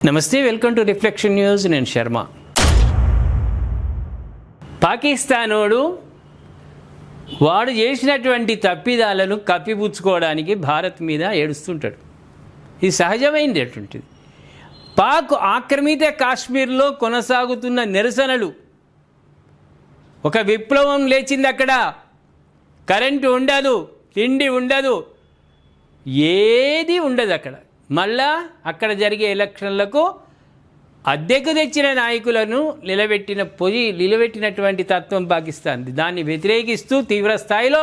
నమస్తే, welcome to reflection news. నేను శర్మ. పాకిస్తానోడు వాడు చేసినటువంటి తప్పిదాలను కప్పిపుచ్చుకోవడానికి భారత్ మీద ఏడుస్తుంటాడు. ఇది సహజమైనటువంటిది. పాక్ ఆక్రమిత కాశ్మీర్లో కొనసాగుతున్న నిరసనలు, ఒక విప్లవం లేచింది. అక్కడ కరెంటు ఉండదు, తిండి ఉండదు, ఏది ఉండదు. అక్కడ మళ్ళా అక్కడ జరిగే ఎలక్షన్లకు అద్దెకు తెచ్చిన నాయకులను నిలబెట్టినటువంటి తత్వం పాకిస్తాన్. దాన్ని వ్యతిరేకిస్తూ తీవ్ర స్థాయిలో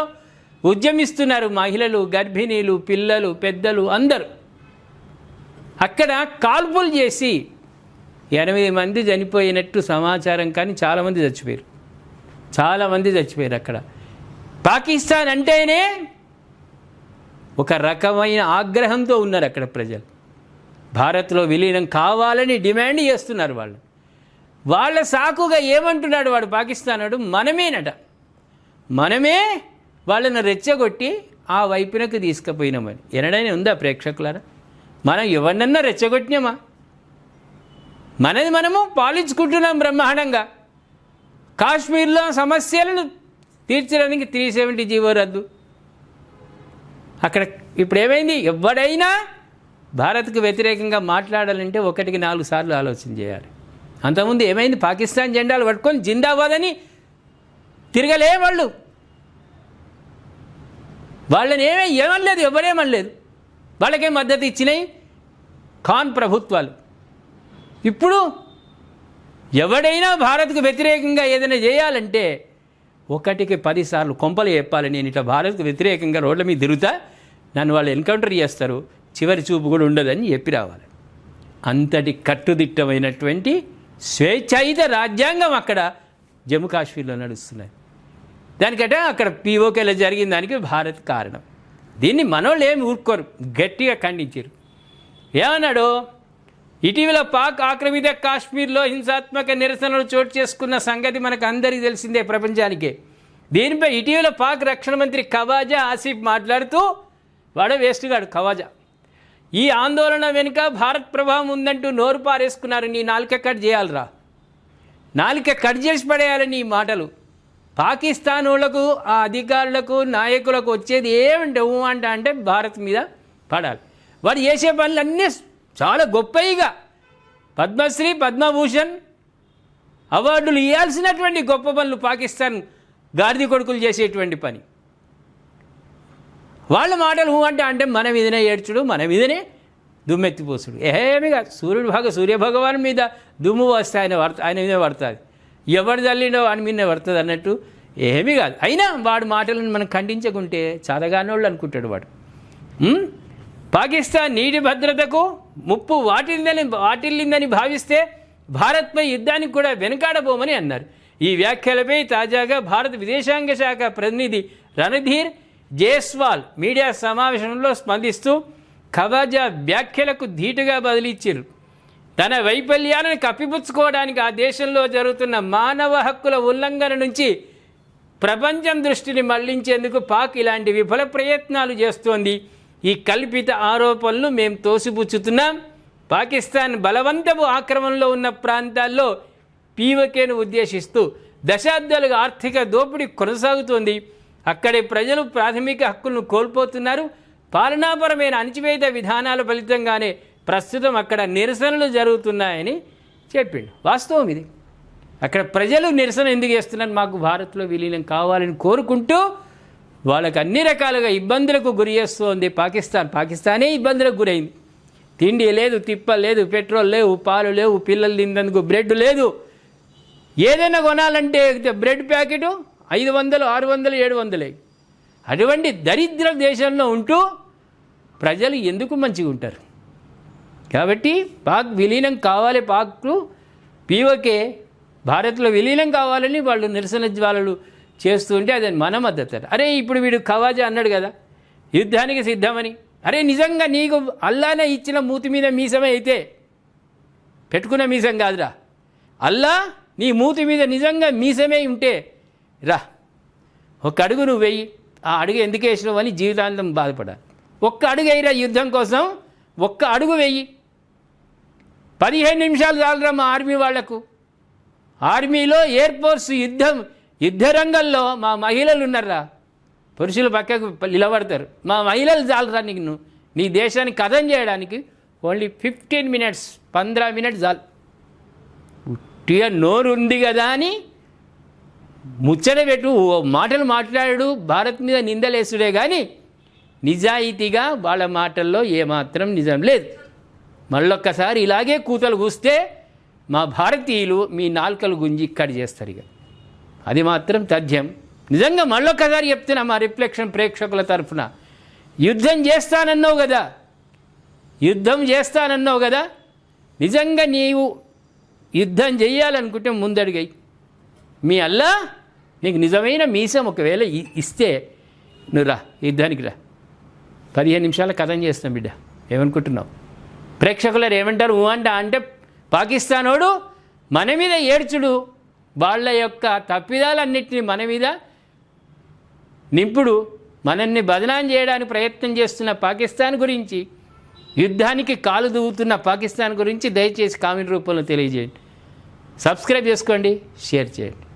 ఉద్యమిస్తున్నారు మహిళలు, గర్భిణీలు, పిల్లలు, పెద్దలు అందరూ. అక్కడ కాల్పులు చేసి 8 మంది చనిపోయినట్టు సమాచారం. కానీ చాలామంది చచ్చిపోయారు. అక్కడ పాకిస్తాన్ అంటేనే ఒక రకమైన ఆగ్రహంతో ఉన్నారు అక్కడ ప్రజలు. భారత్లో విలీనం కావాలని డిమాండ్ చేస్తున్నారు. వాళ్ళ సాకుగా ఏమంటున్నాడు వాడు పాకిస్తానుడు, మనమే వాళ్ళను రెచ్చగొట్టి ఆ వైపునకు తీసుకుపోయినామని. ఎనడైనా ఉందా ప్రేక్షకులారా? మనం ఎవరినన్నా రెచ్చగొట్టినామా? మనది మనము పాలించుకుంటున్నాం బ్రహ్మాండంగా. కాశ్మీర్లో సమస్యలను తీర్చడానికి 370 జీవో రద్దు. అక్కడ ఇప్పుడు ఏమైంది? ఎవడైనా భారత్కు వ్యతిరేకంగా మాట్లాడాలంటే 1కి 4 సార్లు ఆలోచన చేయాలి. అంతకుముందు ఏమైంది? పాకిస్తాన్ జెండాలు పట్టుకొని జిందాబాద్ అని తిరగలే వాళ్ళని ఏమనలేదు, ఎవరేమనలేదు. వాళ్ళకే మద్దతు ఇచ్చినాయి ఖాన్ ప్రభుత్వాలు. ఇప్పుడు ఎవడైనా భారత్కు వ్యతిరేకంగా ఏదైనా చేయాలంటే 1కి 10 సార్లు కొంపలు చెప్పాలి. నేను ఇట్లా భారత్కు వ్యతిరేకంగా రోడ్ల మీద తిరుగుతా, నన్ను వాళ్ళు ఎన్కౌంటర్ చేస్తారు, చివరి చూపు కూడా ఉండదని చెప్పి రావాలి. అంతటి కట్టుదిట్టమైనటువంటి స్వేచ్ఛాయుత రాజ్యాంగం అక్కడ జమ్మూ కాశ్మీర్లో నడుస్తున్నాయి. దానికంటే అక్కడ పీఓకేలో జరిగిన దానికి భారత్ కారణం. దీన్ని మనోళ్ళు ఏమి ఊరుకోరు, గట్టిగా ఖండించారు. ఏమన్నాడు? ఇటీవల పాక్ ఆక్రమిత కాశ్మీర్లో హింసాత్మక నిరసనలు చోటు చేసుకున్న సంగతి మనకు అందరికీ తెలిసిందే, ప్రపంచానికే. దీనిపై ఇటీవల పాక్ రక్షణ మంత్రి ఖవాజా ఆసిఫ్ మాట్లాడుతూ, వాడు వేస్ట్గాడు ఖవాజా, ఈ ఆందోళన వెనుక భారత్ ప్రభావం ఉందంటూ నోరు పారేసుకున్నారు. నీ నాలుక కట్ చేయాలిరా, నాలుక కట్ చేసి పడేయాలని ఈ మాటలు. పాకిస్తాన్ వాళ్ళకు, ఆ అధికారులకు, నాయకులకు వచ్చేది ఏమంటే అంటే భారత్ మీద పడాలి. వాడు చేసే పనులన్నీ చాలా గొప్పగా పద్మశ్రీ, పద్మభూషణ్ అవార్డులు ఇవ్వాల్సినటువంటి గొప్ప పనులు పాకిస్తాన్ గాడిద కొడుకులు చేసేటువంటి పని. వాళ్ళ మాటలు అంటే మన మీదనే ఏడ్చుడు, మన మీదనే దుమ్మెత్తిపోసుడు. ఏమీ కాదు. సూర్యభగవాన్ మీద దుమ్ము వస్తే ఆయన మీదే పడుతుంది. ఎవడు తల్లిండో వాడి మీదనే పడుతుంది అన్నట్టు ఏమీ కాదు. అయినా వాడి మాటలను మనం ఖండించకుంటే చాదగానోళ్ళు అనుకుంటాడు వాడు. పాకిస్తాన్ నీటి భద్రతకు ముప్పు వాటిల్లిందని భావిస్తే భారత్పై యుద్ధానికి కూడా వెనుకాడబోమని అన్నారు. ఈ వ్యాఖ్యలపై తాజాగా భారత విదేశాంగ శాఖ ప్రతినిధి రణధీర్ జైస్వాల్ మీడియా సమావేశంలో స్పందిస్తూ ఖవాజా వ్యాఖ్యలకు ధీటుగా బదిలిచ్చారు. తన వైఫల్యాలను కప్పిపుచ్చుకోవడానికి ఆ దేశంలో జరుగుతున్న మానవ హక్కుల ఉల్లంఘన నుంచి ప్రపంచం దృష్టిని మళ్లించేందుకు పాక్ ఇలాంటి విఫల ప్రయత్నాలు చేస్తోంది. ఈ కల్పిత ఆరోపణలు మేము తోసిపుచ్చుతున్నాం. పాకిస్తాన్ బలవంతపు ఆక్రమణలో ఉన్న ప్రాంతాల్లో పీఓకేను ఉద్దేశిస్తూ దశాబ్దాలుగా ఆర్థిక దోపిడీ కొనసాగుతోంది. అక్కడి ప్రజలు ప్రాథమిక హక్కులను కోల్పోతున్నారు. పాలనాపరమైన అణచివేత విధానాల ఫలితంగానే ప్రస్తుతం అక్కడ నిరసనలు జరుగుతున్నాయని చెప్పిండు. వాస్తవం ఇది. అక్కడ ప్రజలు నిరసన ఎందుకు చేస్తున్నారు? మాకు భారత్లో విలీనం కావాలని కోరుకుంటూ వాళ్ళకి అన్ని రకాలుగా ఇబ్బందులకు గురి చేస్తోంది పాకిస్తానే ఇబ్బందులకు గురైంది. తిండి లేదు, తిప్ప లేదు, పెట్రోల్ లేవు, పాలు లేవు, పిల్లలు తిన్నందుకు బ్రెడ్ లేదు. ఏదైనా కొనాలంటే బ్రెడ్ ప్యాకెటు 500, 600, 700. అటువంటి దరిద్ర దేశంలో ఉంటూ ప్రజలు ఎందుకు మంచిగా ఉంటారు? కాబట్టి పాక్ విలీనం కావాలి, పాక్కు పీఓకే భారత్లో విలీనం కావాలని వాళ్ళు నిరసన జ్వాలలు చేస్తుంటే అది మన మద్దతు. అరే ఇప్పుడు వీడు ఖవాజా అన్నాడు కదా యుద్ధానికి సిద్ధమని. అరే నిజంగా నీకు అల్లానే ఇచ్చిన మూతి మీద మీసమే అయితే, పెట్టుకున్న మీసం కాదురా, అల్లా నీ మూతి మీద నిజంగా మీసమే ఉంటే రా, ఒక అడుగు నువ్వు వెయ్యి. ఆ అడుగు ఎందుకు వేసినావు అని జీవితాంతం బాధపడాలి. ఒక్క అడుగు వేయరా యుద్ధం కోసం, ఒక్క అడుగు వెయ్యి. 15 నిమిషాలు చాలరా మా ఆర్మీ వాళ్లకు. ఆర్మీలో ఎయిర్ ఫోర్స్ యుద్ధ రంగంలో మా మహిళలు ఉన్నారా, పురుషులు పక్కకు నిలబడతారు. మా మహిళలు చాలరా నీకు నీ దేశాన్ని కథం చేయడానికి. ఓన్లీ 15 మినిట్స్ 15 మినిట్స్ చాలు. ఉట్టిగా నోరు ఉంది కదా అని ముచ్చట పెట్టు మాటలు మాట్లాడు, భారత్ మీద నిందలేసుడే కానీ నిజాయితీగా వాళ్ళ మాటల్లో ఏమాత్రం నిజం లేదు. మళ్ళొక్కసారి ఇలాగే కూతలు కూస్తే మా భారతీయులు మీ నాలుకలు గుంజి ఇక్కడ చేస్తారు. ఇక అది మాత్రం తథ్యం. నిజంగా మళ్ళొక్కసారి చెప్తున్నా మా రిఫ్లెక్షన్ ప్రేక్షకుల తరఫున, యుద్ధం చేస్తానన్నావు కదా, నిజంగా నీవు యుద్ధం చేయాలనుకుంటే ముందడిగాయి. మీ అల్లా నీకు నిజమైన మీసం ఒకవేళ ఇస్తే నువ్వు రా, యుద్ధానికి రా. 15 నిమిషాల కథం చేస్తాం బిడ్డ. ఏమనుకుంటున్నావు? ప్రేక్షకులు ఏమంటారు? అంటే పాకిస్తానోడు మన మీద ఏడ్చుడు, వాళ్ళ యొక్క తప్పిదాలన్నింటినీ మన మీద నింపుడు, మనల్ని బదనాం చేయడానికి ప్రయత్నం చేస్తున్న పాకిస్తాన్ గురించి, యుద్ధానికి కాలు దూవుతున్న పాకిస్తాన్ గురించి దయచేసి కామెంట్ రూపంలో తెలియజేయండి. సబ్స్క్రైబ్ చేసుకోండి, షేర్ చేయండి.